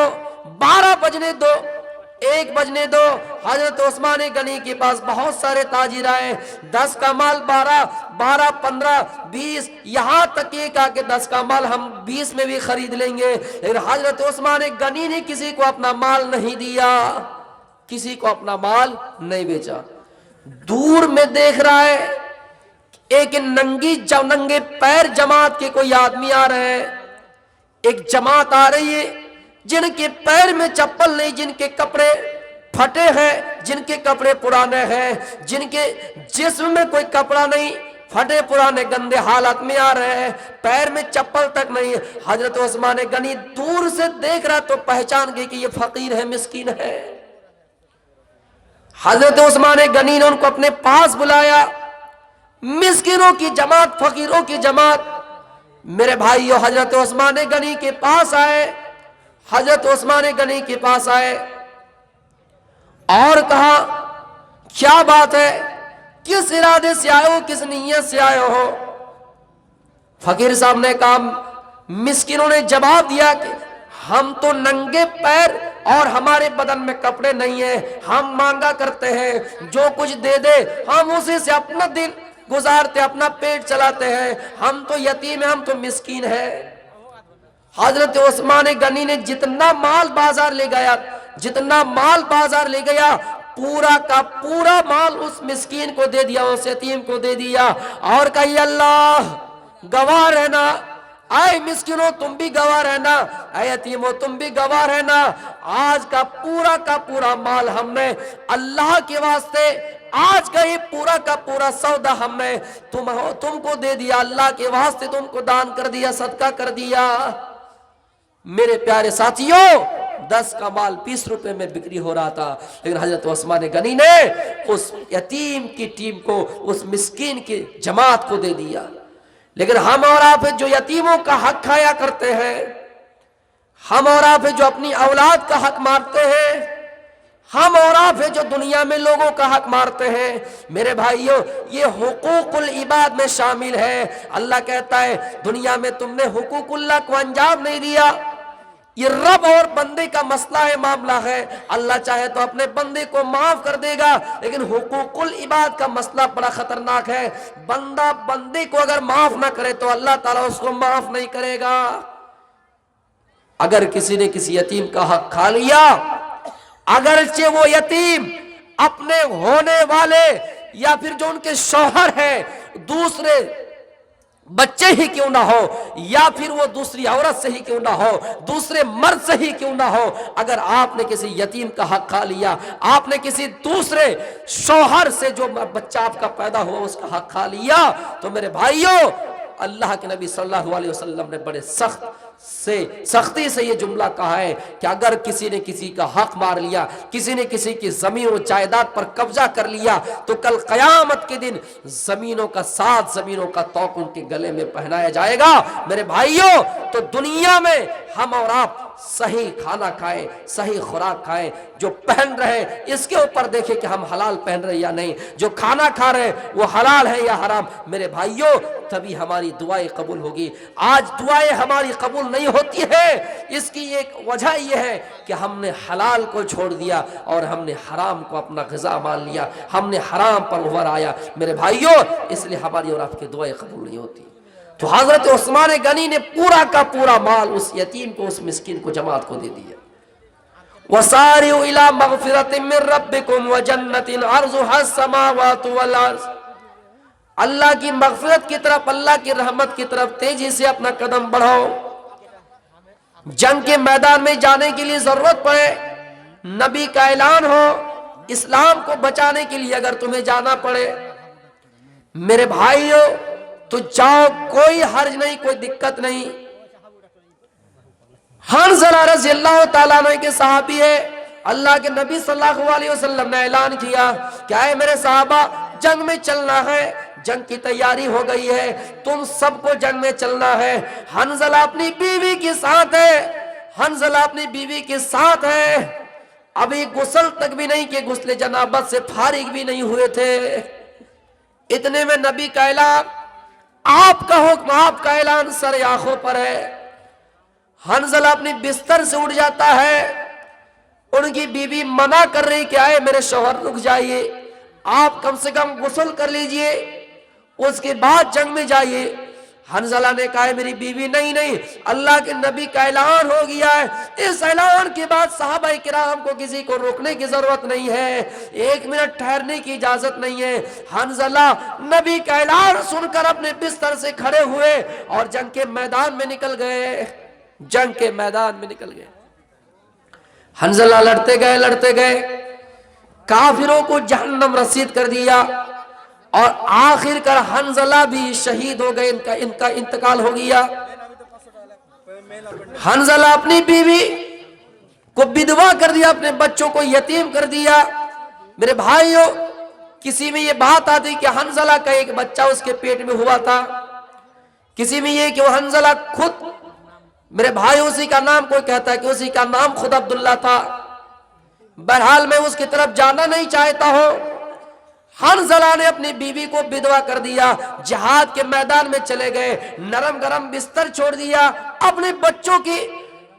12 بجنے دو، 1 بجنے دو۔ حضرت عثمان غنی کے پاس بہت سارے تاجر آئے، 10 کا مال 12، 12 15 20، یہاں تک یہ کہا کہ 10 کا مال ہم 20 میں بھی خرید لیں گے۔ لیکن حضرت عثمان غنی نے کسی کو اپنا مال نہیں دیا، کسی کو اپنا مال نہیں بیچا۔ دور میں دیکھ رہا ہے ایک ننگے پیر جماعت کے کوئی آدمی آ رہے ہیں، ایک جماعت آ رہی ہے جن کے پیر میں چپل نہیں، جن کے کپڑے پھٹے ہیں، جن کے کپڑے پرانے ہیں، جن کے جسم میں کوئی کپڑا نہیں، پھٹے پرانے گندے حالت میں آ رہے ہیں، پیر میں چپل تک نہیں۔ حضرت عثمان غنی دور سے دیکھ رہا تو پہچان گئے کہ یہ فقیر ہے، مسکین ہے۔ حضرت عثمان غنی نے ان کو اپنے پاس بلایا، مسکینوں کی جماعت، فقیروں کی جماعت۔ میرے بھائیو حضرت عثمان غنی کے پاس آئے، حضرت عثمان غنی کے پاس آئے اور کہا کیا بات ہے، کس ارادے سے آئے ہو، کس نیت سے آئے ہو؟ فقیر صاحب نے کہا، مسکینوں نے جواب دیا کہ ہم تو ننگے پیر اور ہمارے بدن میں کپڑے نہیں ہیں، ہم مانگا کرتے ہیں، جو کچھ دے دے ہم اسی سے اپنا دن گزارتے، اپنا پیٹ چلاتے ہیں، ہم تو یتیم ہیں، ہم تو مسکین ہیں۔ حضرت عثمان غنی نے جتنا مال بازار لے گیا، جتنا مال بازار لے گیا، پورا کا پورا مال اس مسکین کو دے دیا، اس یتیم کو دے دیا، اور کہا اللہ گواہ رہنا، اے مسکینوں تم بھی گواہ رہنا، اے یتیموں تم بھی گواہ رہنا، آج کا پورا مال ہم نے اللہ کے واسطے، آج کا یہ پورا سودا ہم نے تم کو دے دیا، اللہ کے واسطے تم کو دان کر دیا، صدقہ کر دیا۔ میرے پیارے ساتھیوں 10 کا مال 20 روپے میں بکری ہو رہا تھا، لیکن حضرت عثمان غنی نے اس یتیم کی ٹیم کو، اس مسکین کی جماعت کو دے دیا۔ لیکن ہم اور آپ جو یتیموں کا حق کھایا کرتے ہیں، ہم اور آپ جو اپنی اولاد کا حق مارتے ہیں، ہم اور آپ جو دنیا میں لوگوں کا حق مارتے ہیں، میرے بھائیوں یہ حقوق العباد میں شامل ہے۔ اللہ کہتا ہے دنیا میں تم نے حقوق اللہ کو انجام نہیں دیا، یہ رب اور بندے کا مسئلہ ہے، معاملہ ہے، اللہ چاہے تو اپنے بندے کو معاف کر دے گا، لیکن حقوق العباد کا مسئلہ بڑا خطرناک ہے۔ بندہ بندے کو اگر معاف نہ کرے تو اللہ تعالیٰ اس کو معاف نہیں کرے گا۔ اگر کسی نے کسی یتیم کا حق کھا لیا، اگرچہ وہ یتیم اپنے ہونے والے یا پھر جو ان کے شوہر ہیں دوسرے بچے ہی کیوں نہ ہو، یا پھر وہ دوسری عورت سے ہی کیوں نہ ہو، دوسرے مرد سے ہی کیوں نہ ہو، اگر آپ نے کسی یتیم کا حق کھا لیا، آپ نے کسی دوسرے شوہر سے جو بچہ آپ کا پیدا ہوا اس کا حق کھا لیا، تو میرے بھائیوں اللہ کے نبی صلی اللہ علیہ وسلم نے بڑے سختی سے یہ جملہ کہا ہے کہ اگر کسی نے کسی کا حق مار لیا، کسی نے کسی کی زمین و جائیداد پر قبضہ کر لیا، تو کل قیامت کے دن زمینوں کا 7 زمینوں کا توق ان کے گلے میں پہنایا جائے گا۔ میرے بھائیوں تو دنیا میں ہم اور آپ صحیح کھانا کھائیں، صحیح خوراک کھائیں، جو پہن رہے اس کے اوپر دیکھیں کہ ہم حلال پہن رہے یا نہیں، جو کھانا کھا رہے وہ حلال ہے یا حرام۔ میرے بھائیوں تبھی ہماری دعائیں قبول ہوگی۔ آج دعائیں ہماری قبول نہیں ہوتی ہے، اس کی ایک وجہ یہ ہے کہ ہم نے حلال کو چھوڑ دیا اور ہم نے حرام کو اپنا غذا مان لیا، ہم نے حرام پر ابھر آیا۔ میرے بھائیوں اس لیے ہماری اور آپ کی دعائیں قبول نہیں ہوتی۔ تو حضرت عثمان غنی نے پورا کا پورا مال اس یتیم کو، اس مسکین کو، جماعت کو دے دیا۔ وَسَارِعُوا إِلَىٰ مَغْفِرَةٍ مِّن رَّبِّكُمْ وَجَنَّةٍ عَرْضُهَا السَّمَاوَاتُ وَالْأَرْضُ، اللہ کی مغفرت کی طرف، اللہ کی رحمت کی طرف تیزی سے اپنا قدم بڑھاؤ۔ جنگ کے میدان میں جانے کے لیے ضرورت پڑے، نبی کا اعلان ہو، اسلام کو بچانے کے لیے اگر تمہیں جانا پڑے، میرے بھائیو تو جاؤ، کوئی حرج نہیں، کوئی دقت نہیں۔ حنظلہ رضی اللہ تعالیٰ عنہ کے صحابی ہے، اللہ کے نبی صلی اللہ علیہ وسلم نے اعلان کیا کہ اے میرے صحابہ جنگ میں چلنا ہے، جنگ کی تیاری ہو گئی ہے، تم سب کو جنگ میں چلنا ہے۔ حنظلہ اپنی بیوی کے ساتھ ہے، حنظلہ اپنی بیوی کے ساتھ ہے، ابھی غسل تک بھی نہیں کہ غسل جنابت سے فارغ بھی نہیں ہوئے تھے۔ اتنے میں نبی کا اعلان، آپ کا حکم، آپ کا اعلان سر آنکھوں پر ہے۔ حنظلہ اپنی بستر سے اٹھ جاتا ہے، ان کی بیوی منع کر رہی کہ آئے میرے شوہر رک جائیے، آپ کم سے کم غسل کر لیجئے، اس کے بعد جنگ میں جائیے۔ حنظلہ نے کہا ہے میری بیوی نہیں نہیں، اللہ کے نبی کا اعلان ہو گیا ہے، اس اعلان کے بعد صحابہ کرام کو کسی کو روکنے کی ضرورت نہیں ہے، ایک منٹ ٹھہرنے کی اجازت نہیں ہے۔ حنظلہ نبی کا اعلان سن کر اپنے بستر سے کھڑے ہوئے اور جنگ کے میدان میں نکل گئے، جنگ کے میدان میں نکل گئے۔ حنظلہ لڑتے گئے، کافروں کو جہنم رسید کر دیا، اور آخر کر حنظلہ بھی شہید ہو گئے، ان کا انتقال ہو گیا۔ حنظلہ اپنی بیوی کو بدوا کر دیا، اپنے بچوں کو یتیم کر دیا۔ میرے بھائیوں، کسی میں یہ بات آتی کہ حنظلہ کا ایک بچہ اس کے پیٹ میں ہوا تھا، کسی میں یہ کہ وہ حنظلہ خود، میرے بھائی اسی کا نام کوئی کہتا ہے کہ اسی کا نام خود عبداللہ تھا۔ بہرحال میں اس کی طرف جانا نہیں چاہتا ہوں۔ حنظلہ نے اپنی بیوی کو بدوا کر دیا، جہاد کے میدان میں چلے گئے، نرم گرم بستر چھوڑ دیا، اپنے بچوں کی،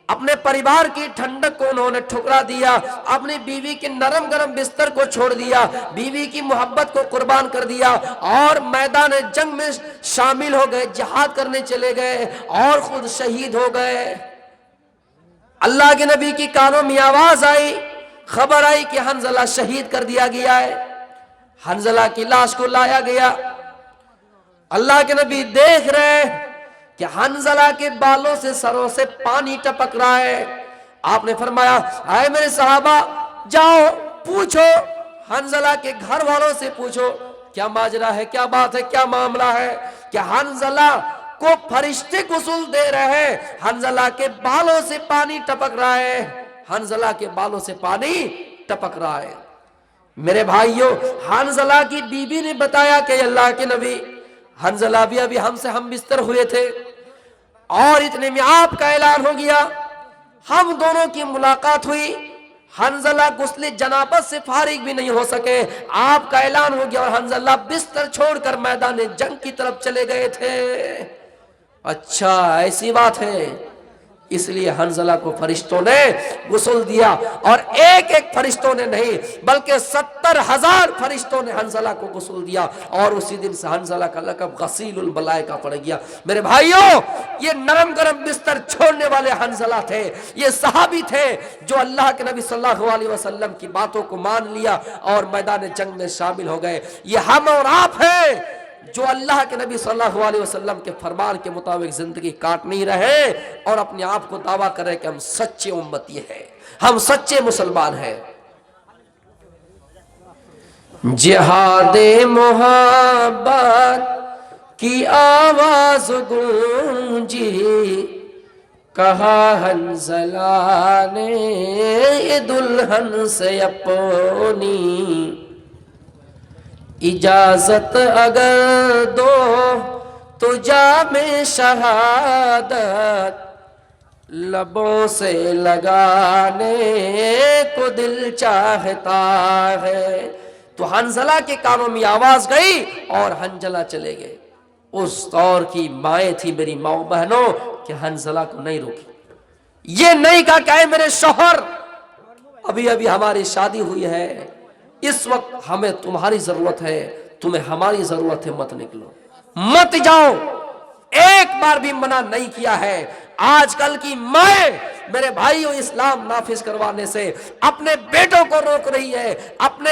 اپنے پریوار کی ٹھنڈک کو انہوں نے ٹھکرا دیا، اپنی بیوی کے نرم گرم بستر کو چھوڑ دیا، بیوی کی محبت کو قربان کر دیا، اور میدان جنگ میں شامل ہو گئے، جہاد کرنے چلے گئے اور خود شہید ہو گئے۔ اللہ کے نبی کی کانوں میں آواز آئی، خبر آئی کہ حنظلہ شہید کر دیا گیا ہے۔ حنظلہ کی لاش کو لایا گیا، اللہ کے نبی دیکھ رہے کہ حنظلہ کے بالوں سے، سروں سے پانی ٹپک رہا ہے۔ آپ نے فرمایا اے میرے صحابہ جاؤ پوچھو، حنظلہ کے گھر والوں سے پوچھو کیا ماجرا ہے، کیا بات ہے، کیا معاملہ ہے کہ حنظلہ کو فرشتے غسل دے رہے ہیں، حنظلہ کے بالوں سے پانی ٹپک رہا ہے، حنظلہ کے بالوں سے پانی ٹپک رہا ہے۔ میرے بھائیوں، حنظلہ کی بیوی نے بتایا کہ اللہ کے نبی، حنظلہ بھی ابھی ہم سے ہم بستر ہوئے تھے، اور اتنے میں آپ کا اعلان ہو گیا، ہم دونوں کی ملاقات ہوئی، حنظلہ غسل جنابت سے فارغ بھی نہیں ہو سکے، آپ کا اعلان ہو گیا اور حنظلہ بستر چھوڑ کر میدان جنگ کی طرف چلے گئے تھے۔ اچھا ایسی بات ہے، اس لیے حنظلہ کو فرشتوں نے غسل دیا، اور ایک ایک فرشتوں نے نہیں بلکہ 70,000 فرشتوں نے حنظلہ کو غسل دیا، اور اسی دن سے حنظلہ کا لقب غسیل الملائکہ پڑ گیا۔ میرے بھائیوں، یہ نرم گرم بستر چھوڑنے والے حنظلہ تھے، یہ صحابی تھے جو اللہ کے نبی صلی اللہ علیہ وسلم کی باتوں کو مان لیا اور میدان جنگ میں شامل ہو گئے۔ یہ ہم اور آپ ہیں جو اللہ کے نبی صلی اللہ علیہ وسلم کے فرمان کے مطابق زندگی کاٹ نہیں رہے اور اپنے آپ کو دعویٰ کر رہے کہ ہم سچے امتی ہیں، ہم سچے مسلمان ہیں۔ جہاد محبت کی آواز گونجی، کہا حنظلہ نے یہ دلہن سے اپنی، اجازت اگر دو تو جام شہادت لبوں سے لگانے کو دل چاہتا ہے۔ تو حنظلہ کے کانوں میں آواز گئی اور حنظلہ چلے گئے۔ اس دور کی مائیں تھی میری ماؤں بہنوں کہ حنظلہ کو نہیں روکی، یہ نہیں کہا کہ اے میرے شوہر ابھی ابھی ہماری شادی ہوئی ہے، اس وقت ہمیں تمہاری ضرورت ہے، تمہیں ہماری ضرورت ہے، مت نکلو، مت جاؤ، ایک بار بھی منع نہیں کیا ہے۔ آج کل کی مائیں میرے بھائیوں اسلام نافذ کروانے سے اپنے بیٹوں کو روک رہی ہے، اپنے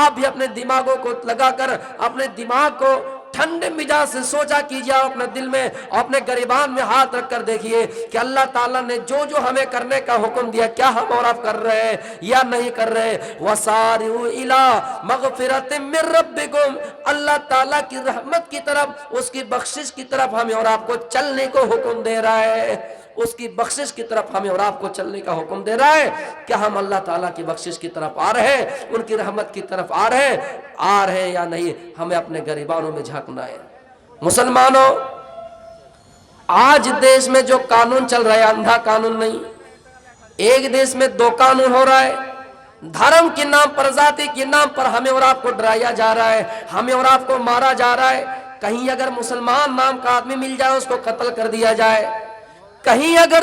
آپ بھی اپنے دماغوں کو لگا کر اپنے دماغ کو ٹھنڈے مزاج سے سوچا کیجیے اور اپنے دل میں اور اپنے گریبان میں ہاتھ رکھ کر دیکھیے کہ اللہ تعالیٰ نے جو جو ہمیں کرنے کا حکم دیا کیا ہم اور آپ کر رہے ہیں یا نہیں کر رہے. وَسَارِعُوا إِلَىٰ مَغْفِرَةٍ مِّن رَبِّكُمْ, اللہ تعالیٰ کی رحمت کی طرف, اس کی بخشش کی طرف ہمیں اور آپ کو چلنے کو حکم دے رہا ہے. اس کی بخشش کی طرف ہمیں اور آپ کو چلنے کا حکم دے رہا ہے. کیا ہم اللہ تعالیٰ کی بخشش کی طرف آ رہے ہیں, ان کی رحمت کی طرف آ رہے ہیں یا نہیں؟ ہمیں اپنے گریبانوں میں جھانکنا ہے. مسلمانوں, آج دیش میں جو قانون چل رہا ہے اندھا قانون نہیں, ایک دیش میں دو قانون ہو رہا ہے. دھرم کے نام پر, ذاتی کے نام پر ہمیں اور آپ کو ڈرایا جا رہا ہے, ہمیں اور آپ کو مارا جا رہا ہے. کہیں اگر مسلمان نام کا آدمی مل جائے اس کو قتل کر دیا جائے, کہیں اگر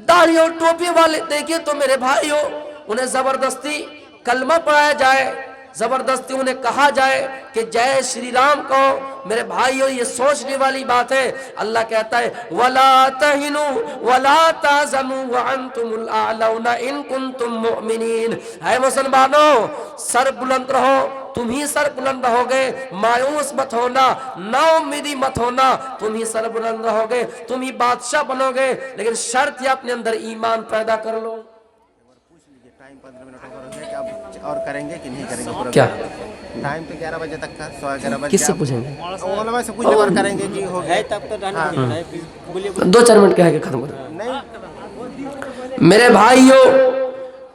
داڑھی اور ٹوپی والے دیکھیں تو میرے بھائیوں انہیں زبردستی کلمہ پڑھایا جائے, زبردستی انہیں کہا جائے کہ جے شری رام کو. میرے بھائیوں یہ سوچنے والی بات ہے. اللہ کہتا ہے وَلَا تَهِنُوا وَلَا تَحْزَنُوا وَأَنْتُمُ الْأَعْلَوْنَ إِن كُنتُم مُؤْمِنِينَ. اے مسلمانوں, سر بلند رہو, تم ہی سر بلند رہو گے. مایوس مت ہونا, نا امیدی مت ہونا, تم ہی سر بلند رہو گے, تم ہی بادشاہ بنو گے. لیکن شرط یہ اپنے اندر ایمان پیدا کر لو. ٹائم 15 منٹ اور کریں گے کہ نہیں کریں گے پورا؟ کیا ٹائم تو 11 بجے تک کا, 11:15 بجے. کس سے پوچھیں گے؟ علماء سے پوچھ لے اور کریں گے کہ ہو گئے تب تو 2-4 منٹ کہہ کے ختم کر. نہیں. میرے بھائیوں,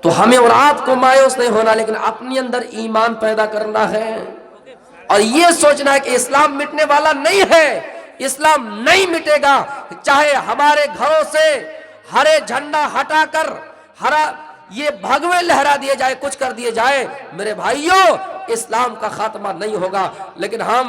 تو ہمیں اور آپ کو مایوس نہیں ہونا, لیکن اپنی اندر ایمان پیدا کرنا ہے اور یہ سوچنا ہے کہ اسلام مٹنے والا نہیں ہے. اسلام نہیں مٹے گا, چاہے ہمارے گھروں سے ہرے جھنڈا ہٹا کر یہ بھگوے لہرا دیے جائے, کچھ کر دیے جائے, میرے بھائیوں اسلام کا خاتمہ نہیں ہوگا. لیکن ہم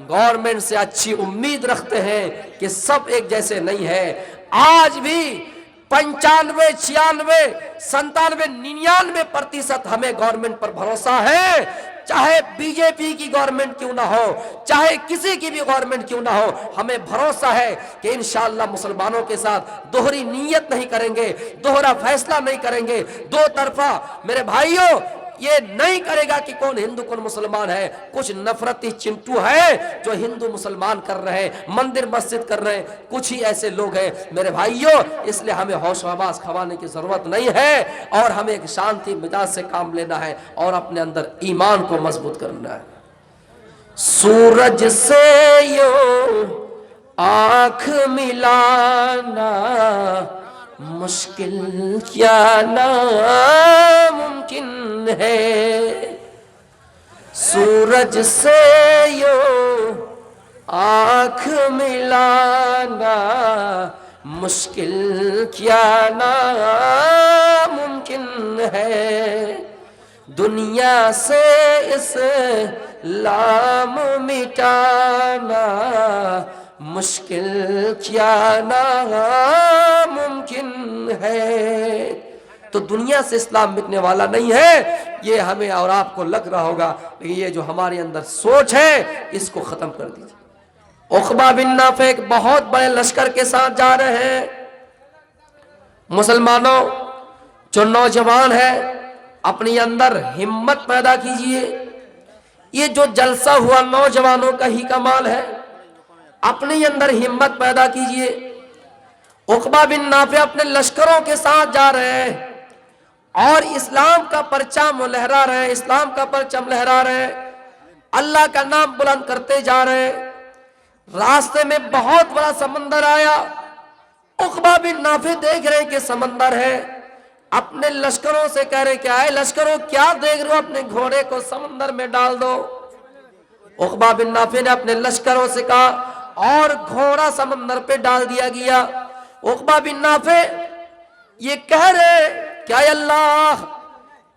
گورنمنٹ سے اچھی امید رکھتے ہیں کہ سب ایک جیسے نہیں ہے. آج بھی 95, 96, 97, 99% ہمیں گورنمنٹ پر بھروسہ ہے. چاہے بی جے پی کی گورنمنٹ کیوں نہ ہو, چاہے کسی کی بھی گورنمنٹ کیوں نہ ہو, ہمیں بھروسہ ہے کہ انشاءاللہ مسلمانوں کے ساتھ دوہری نیت نہیں کریں گے, دوہرا فیصلہ نہیں کریں گے, دو طرفہ. میرے بھائیوں یہ نہیں کرے گا کہ کون ہندو کون مسلمان ہے. کچھ نفرتی چنٹو ہے جو ہندو مسلمان کر رہے ہیں, مندر مسجد کر رہے ہیں, کچھ ہی ایسے لوگ ہیں میرے بھائیوں. اس لیے ہمیں ہوش و حواس کھوانے کی ضرورت نہیں ہے اور ہمیں ایک شانتی مزاج سے کام لینا ہے اور اپنے اندر ایمان کو مضبوط کرنا ہے. سورج سے یوں آنکھ ملانا مشکل کیا ناممکن ہے. سورج سے یوں آنکھ ملانا مشکل کیا ناممکن ہے. دنیا سے اسلام مٹانا مشکل کیا ناممکن ہے. تو دنیا سے اسلام مٹنے والا نہیں ہے, یہ ہمیں اور آپ کو لگ رہا ہوگا, لیکن یہ جو ہمارے اندر سوچ ہے اس کو ختم کر دیجیے. عقبہ بن نافع ایک بہت بڑے لشکر کے ساتھ جا رہے ہیں. مسلمانوں جو نوجوان ہے اپنی اندر ہمت پیدا کیجئے. یہ جو جلسہ ہوا نوجوانوں کا ہی کمال ہے. اپنی اندر ہمت پیدا کیجئے. عقبہ بن نافع اپنے لشکروں کے ساتھ جا رہے ہیں اور اسلام کا پرچم لہرا رہے ہیں, اسلام کا پرچم لہرا رہے ہیں, اللہ کا نام بلند کرتے جا رہے ہیں. راستے میں بہت بڑا سمندر آیا. عقبہ بن نافع دیکھ رہے ہیں کہ سمندر ہے, اپنے لشکروں سے کہہ رہے کہ آئے لشکروں کیا دیکھ رہے ہو, اپنے گھوڑے کو سمندر میں ڈال دو. عقبہ بن نافع نے اپنے لشکروں سے کہا اور گھوڑا سمندر پہ ڈال دیا گیا. عقبہ بن نافع یہ کہہ رہے کہ اے اللہ,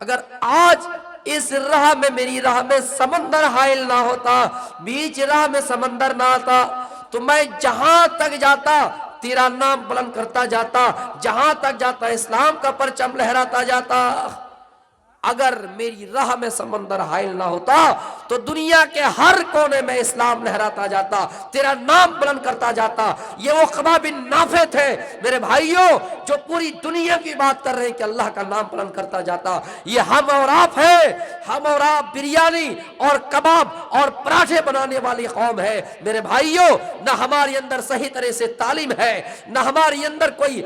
اگر آج اس راہ میں میری راہ میں سمندر حائل نہ ہوتا, بیچ راہ میں سمندر نہ آتا, تو میں جہاں تک جاتا تیرا نام بلند کرتا جاتا, جہاں تک جاتا اسلام کا پرچم لہراتا جاتا. اگر میری راہ میں سمندر حائل نہ ہوتا تو دنیا کے ہر کونے میں اسلام لہراتا جاتا، تیرا نام بلند کرتا جاتا۔ یہ عقبہ بن نافع تھے میرے بھائیوں، جو پوری دنیا کی بات کر رہے ہیں کہ اللہ کا نام بلند کرتا جاتا۔ یہ ہم اور آپ ہے، ہم اور آپ بریانی اور کباب اور پراٹھے بنانے والی قوم ہے میرے بھائیوں۔ نہ ہمارے اندر صحیح طرح سے تعلیم ہے، نہ ہمارے اندر کوئی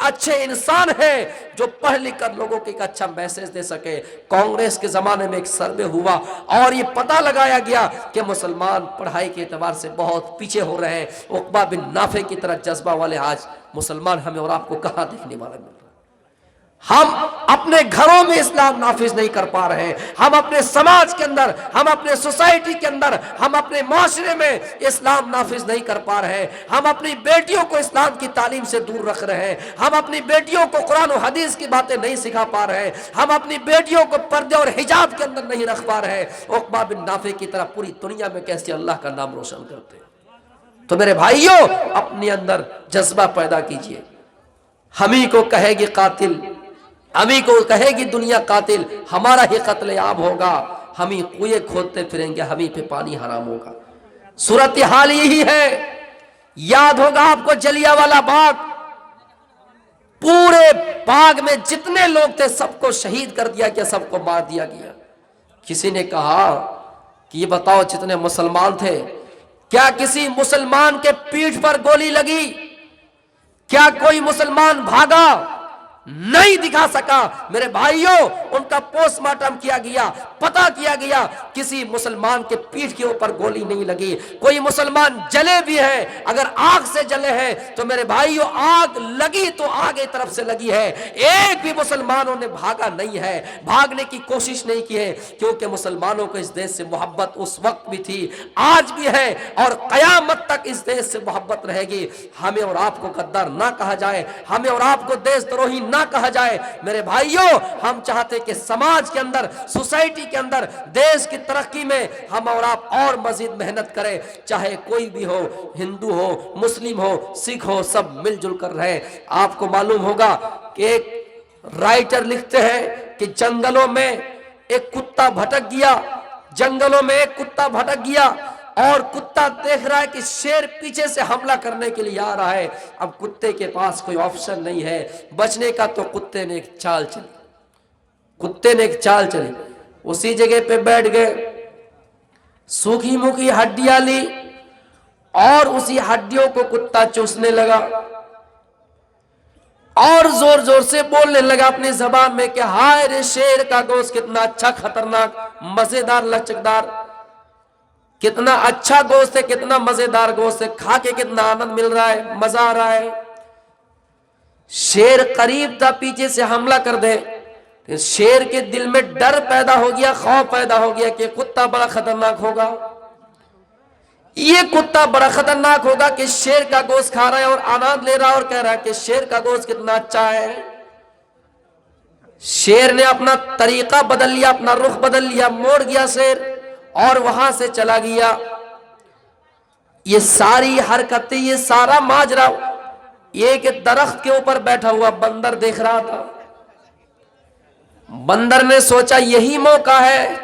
اچھے انسان ہے جو پڑھ لکھ کر لوگوں کو ایک اچھا میسج دے سکے۔ کانگریس کے زمانے میں ایک سروے ہوا اور یہ پتہ لگایا گیا کہ مسلمان پڑھائی کے اعتبار سے بہت پیچھے ہو رہے ہیں۔ عقبہ بن نافع کی طرح جذبہ والے آج مسلمان ہمیں اور آپ کو کہاں دیکھنے والا مل رہا ہے؟ ہم اپنے گھروں میں اسلام نافذ نہیں کر پا رہے ہیں، ہم اپنے سماج کے اندر، ہم اپنے سوسائٹی کے اندر، ہم اپنے معاشرے میں اسلام نافذ نہیں کر پا رہے ہیں۔ ہم اپنی بیٹیوں کو اسلام کی تعلیم سے دور رکھ رہے ہیں، ہم اپنی بیٹیوں کو قرآن و حدیث کی باتیں نہیں سکھا پا رہے ہیں، ہم اپنی بیٹیوں کو پردے اور حجاب کے اندر نہیں رکھ پا رہے ہیں۔ عقبہ بن نافع کی طرح پوری دنیا میں کیسے اللہ کا نام روشن کرتے ہیں؟ تو میرے بھائیوں، اپنے اندر جذبہ پیدا کیجئے۔ ہمیں کو کہے گی قاتل، ہمیں کو کہے گی دنیا قاتل، ہمارا ہی قتل عام ہوگا، ہمیں کنویں کھودتے پھریں گے، ہمیں پہ پانی حرام ہوگا۔ صورتحال یہی ہے۔ یاد ہوگا آپ کو جلیانوالہ باغ، پورے باغ میں جتنے لوگ تھے سب کو شہید کر دیا گیا، سب کو مار دیا گیا۔ کسی نے کہا کہ یہ بتاؤ جتنے مسلمان تھے، کیا کسی مسلمان کے پیٹھ پر گولی لگی؟ کیا کوئی مسلمان بھاگا؟ نہیں دکھا سکا میرے بھائیوں۔ ان کا پوسٹ مارٹم کیا گیا، پتہ کیا گیا، کسی مسلمان کے پیٹھ کے اوپر گولی نہیں لگی۔ کوئی مسلمان جلے بھی ہے، اگر آگ سے جلے ہیں تو میرے بھائیوں آگ لگی تو آگ ایک طرف سے لگی ہے، ایک بھی مسلمانوں نے بھاگا نہیں ہے، بھاگنے کی کوشش نہیں کی ہے، کیونکہ مسلمانوں کو اس دیش سے محبت اس وقت بھی تھی، آج بھی ہے، اور قیامت تک اس دیش سے محبت رہے گی۔ ہمیں اور آپ کو غدار نہ کہا جائے، ہمیں اور آپ کو دیش دروہی نہ کہا جائے میرے بھائیوں۔ ہم چاہتے کہ سماج کے اندر، سوسائٹی کے اندر، دیش کی ترقی میں ہم اور آپ اور مزید محنت کریں، چاہے کوئی بھی ہو، ہندو ہو، مسلم ہو، سکھ ہو، سب مل جل کر رہے۔ آپ کو معلوم ہوگا کہ ایک رائٹر لکھتے ہیں کہ جنگلوں میں ایک کتا بھٹک گیا، جنگلوں میں ایک کتا بھٹک گیا اور کتا دیکھ رہا ہے کہ شیر پیچھے سے حملہ کرنے کے لیے آ رہا ہے۔ اب کتے کے پاس کوئی آپشن نہیں ہے بچنے کا، تو کتے نے ایک چال چلی، اسی جگہ پہ بیٹھ گئے، سوکھی موکھی ہڈیاں لی اور اسی ہڈیوں کو کتا چوسنے لگا اور زور زور سے بولنے لگا اپنی زبان میں کہ ہائے رے، شیر کا گوشت کتنا اچھا، خطرناک، مزیدار، لچکدار، کتنا اچھا گوشت ہے، کتنا مزیدار گوشت ہے، کھا کے کتنا آنند مل رہا ہے، مزہ آ رہا ہے۔ شیر قریب تھا پیچھے سے حملہ کر دے، شیر کے دل میں ڈر پیدا ہو گیا، خوف پیدا ہو گیا کہ کتا بڑا خطرناک ہوگا، یہ کتا بڑا خطرناک ہوگا کہ شیر کا گوشت کھا رہا ہے اور آنند لے رہا ہے اور کہہ رہا ہے کہ شیر کا گوشت کتنا اچھا ہے۔ شیر نے اپنا طریقہ بدل لیا، اپنا رخ بدل لیا، موڑ گیا شیر اور وہاں سے چلا گیا۔ یہ ساری حرکتیں، یہ سارا ماجرا ایک درخت کے اوپر بیٹھا ہوا بندر دیکھ رہا تھا۔ بندر نے سوچا یہی موقع ہے،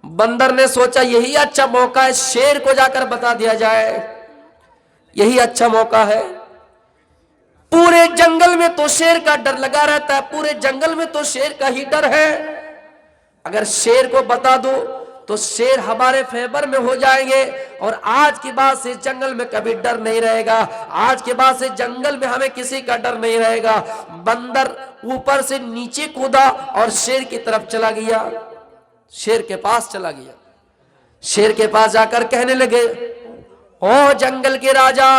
بندر نے سوچا یہی اچھا موقع ہے، شیر کو جا کر بتا دیا جائے، یہی اچھا موقع ہے۔ پورے جنگل میں تو شیر کا ڈر لگا رہتا ہے، پورے جنگل میں تو شیر کا ہی ڈر ہے، اگر شیر کو بتا دو تو شیر ہمارے فیور میں ہو جائیں گے اور آج کے بعد سے جنگل میں کبھی ڈر نہیں رہے گا، آج کے بعد سے جنگل میں ہمیں کسی کا ڈر نہیں رہے گا۔ بندر اوپر سے نیچے کودا اور شیر کی طرف چلا گیا، شیر کے پاس چلا گیا، شیر کے پاس جا کر کہنے لگے، او جنگل کے راجا،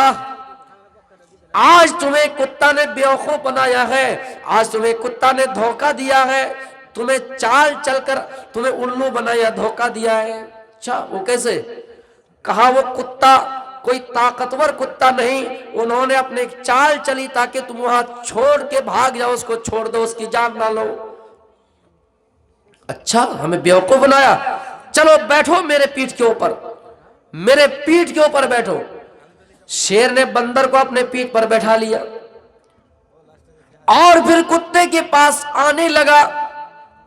آج تمہیں کتا نے بیوقوف بنایا ہے، آج تمہیں کتا نے دھوکہ دیا ہے، تمہیں چال چل کر تمہیں الو بنایا، دھوکہ دیا ہے۔ اچھا وہ کیسے؟ کہا وہ کتا کوئی طاقتور کتا نہیں، انہوں نے اپنے چال چلی تاکہ تم وہاں چھوڑ کے بھاگ جاؤ، اس کو چھوڑ دو، اس کی جان نہ لو۔ اچھا ہمیں بیوقوف بنایا، چلو بیٹھو میرے پیٹھ کے اوپر، میرے پیٹھ کے اوپر بیٹھو۔ شیر نے بندر کو اپنے پیٹھ پر بیٹھا لیا اور پھر کتے کے پاس آنے لگا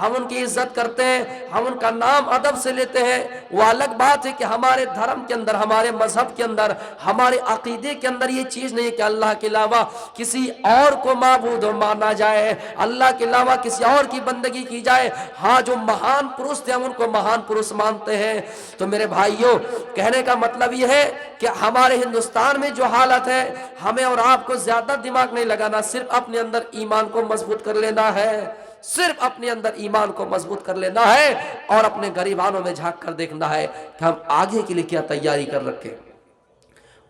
ہم ان کی عزت کرتے ہیں, ہم ان کا نام ادب سے لیتے ہیں. وہ الگ بات ہے کہ ہمارے دھرم کے اندر, ہمارے مذہب کے اندر, ہمارے عقیدے کے اندر یہ چیز نہیں کہ اللہ کے علاوہ کسی اور کو معبود مانا جائے, اللہ کے علاوہ کسی اور کی بندگی کی جائے. ہاں جو مہان پرش تھے ہم ان کو مہان پرش مانتے ہیں. تو میرے بھائیوں, کہنے کا مطلب یہ ہے کہ ہمارے ہندوستان میں جو حالت ہے, ہمیں اور آپ کو زیادہ دماغ نہیں لگانا, صرف اپنے اندر ایمان کو مضبوط کر لینا ہے, صرف اپنے اندر ایمان کو مضبوط کر لینا ہے, اور اپنے گریبانوں میں جھانک کر دیکھنا ہے کہ ہم آگے کے لیے کیا تیاری کر رکھے.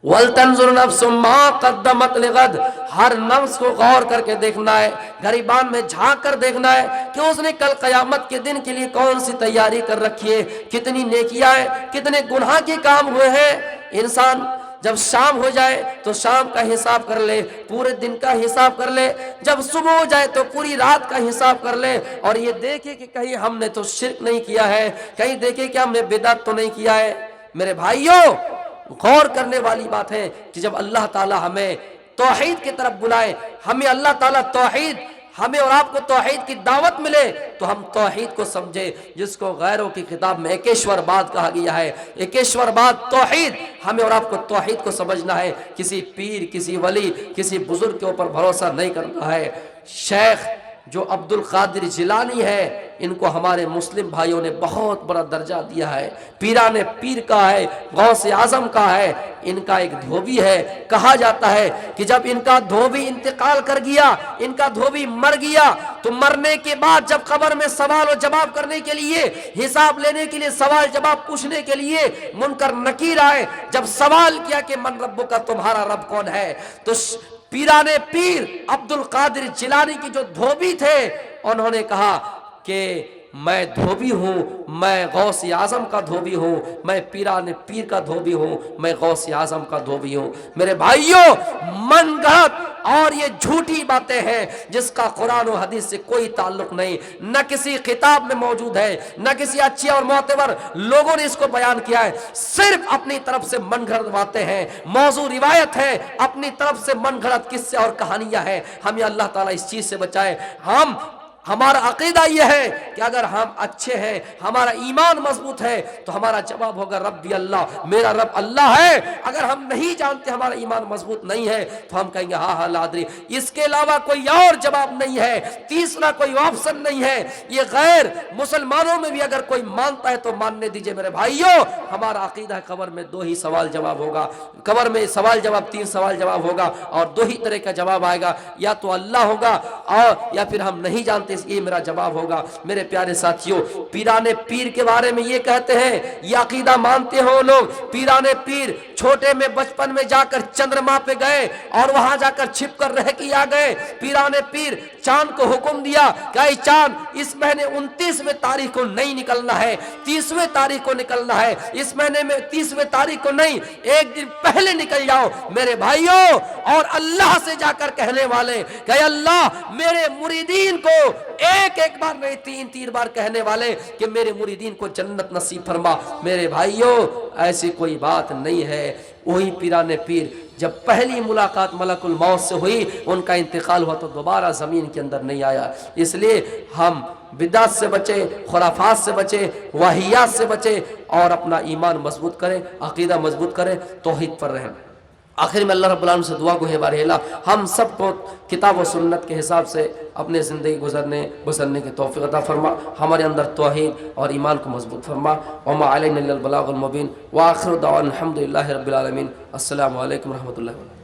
وَلْتَنْظُرْ نَفْسٌ مَا قَدَّمَتْ لِغَدٍ, ہر نفس کو غور کر کے دیکھنا ہے, گریبان میں جھانک کر دیکھنا ہے کہ اس نے کل قیامت کے دن کے لیے کون سی تیاری کر رکھی ہے, کتنی نیکیاں ہیں, کتنے گناہ کے کام ہوئے ہیں. انسان جب شام ہو جائے تو شام کا حساب کر لے, پورے دن کا حساب کر لے, جب صبح ہو جائے تو پوری رات کا حساب کر لے, اور یہ دیکھے کہ کہیں ہم نے تو شرک نہیں کیا ہے, کہیں دیکھے کہ ہم نے بدعت تو نہیں کیا ہے. میرے بھائیوں, غور کرنے والی بات ہے کہ جب اللہ تعالی ہمیں توحید کی طرف بلائے, ہمیں اللہ تعالی توحید, ہمیں اور آپ کو توحید کی دعوت ملے, تو ہم توحید کو سمجھے, جس کو غیروں کی کتاب میں ایکیشور باد کہا گیا ہے. ایکیشور باد توحید, ہمیں اور آپ کو توحید کو سمجھنا ہے. کسی پیر, کسی ولی, کسی بزرگ کے اوپر بھروسہ نہیں کرنا ہے. شیخ جو عبد القادر جیلانی ہے, ان کو ہمارے مسلم بھائیوں نے بہت بڑا درجہ دیا ہے. پیران پیر کا ہے, غوث اعظم کا ہے, ان کا ایک دھوبی ہے. کہا جاتا ہے کہ جب ان کا دھوبی انتقال کر گیا, ان کا دھوبی مر گیا, تو مرنے کے بعد جب قبر میں سوال و جواب کرنے کے لیے, حساب لینے کے لیے, سوال جواب پوچھنے کے لیے منکر نکیر آئے, جب سوال کیا کہ من ربو کا, تمہارا رب کون ہے, تو پیران پیر عبد القادر جیلانی کی جو دھوبی تھے, انہوں نے کہا کہ میں دھوبی ہوں, میں غوث اعظم کا دھوبی ہوں, میں پیران پیر کا دھوبی ہوں, میں غوث اعظم کا دھوبی ہوں. میرے بھائیوں, من گھڑت اور یہ جھوٹی باتیں ہیں جس کا قرآن و حدیث سے کوئی تعلق نہیں, نہ کسی کتاب میں موجود ہے, نہ کسی اچھی اور معتبر لوگوں نے اس کو بیان کیا ہے. صرف اپنی طرف سے من گھڑت باتیں ہیں, موضوع روایت ہے, اپنی طرف سے من گھڑت قصے اور کہانیاں ہیں. ہمیں اللہ تعالیٰ اس چیز سے بچائے. ہمارا عقیدہ یہ ہے کہ اگر ہم اچھے ہیں, ہمارا ایمان مضبوط ہے, تو ہمارا جواب ہوگا ربی اللہ, میرا رب اللہ ہے. اگر ہم نہیں جانتے, ہمارا ایمان مضبوط نہیں ہے, تو ہم کہیں گے ہاں ہاں لادری. اس کے علاوہ کوئی اور جواب نہیں ہے, تیسرا کوئی آپشن نہیں ہے. یہ غیر مسلمانوں میں بھی اگر کوئی مانتا ہے تو ماننے دیجئے. میرے بھائیوں, ہمارا عقیدہ ہے قبر میں 2 ہی سوال جواب ہوگا, قبر میں سوال جواب 3 سوال جواب ہوگا, اور 2 ہی طرح کا جواب آئے گا, یا تو اللہ ہوگا, اور یا پھر ہم نہیں جانتے, یہ میرا جواب ہوگا. میرے پیارے ساتھیوں, پیران پیر کے بارے میں یہ کہتے ہیں, یہ عقیدہ مانتے ہو لوگ, پیران پیر چھوٹے میں بچپن میں جا کر چندرما پہ گئے اور وہاں جا کر چھپ کر رہ کے آ گئے. پیران پیر چاند کو حکم دیا کہ اے چاند, اس مہینے 29ویں تاریخ کو نہیں نکلنا ہے, 30ویں تاریخ کو نکلنا ہے, اس مہینے میں 30ویں تاریخ کو نہیں, 1 دن پہلے نکل جاؤ. میرے بھائیوں, اور اللہ سے جا کر کہنے والے کہ اے اللہ, میرے مریدین کو ایک بار نہیں 3 بار کہنے والے کہ میرے مریدین کو جنت نصیب فرما. میرے بھائیوں, ایسی کوئی بات نہیں ہے. وہی پیران پیر جب پہلی ملاقات ملک الموت سے ہوئی, ان کا انتقال ہوا تو دوبارہ زمین کے اندر نہیں آیا. اس لیے ہم بدعت سے بچے, خرافات سے بچے, واہیات سے بچے, اور اپنا ایمان مضبوط کریں, عقیدہ مضبوط کریں, توحید پر رہیں. آخر میں اللہ رب العالمین سے دعا گو ہے بارہلا ہم سب کو کتاب و سنت کے حساب سے اپنے زندگی گزرنے کی توفیق عطا فرما. ہمارے اندر توحید اور ایمان کو مضبوط فرما. وما علینا الا البلاغ المبین. وآخر دعوانا الحمدللہ رب العالمین. السلام علیکم ورحمۃ اللہ وبرکاتہ.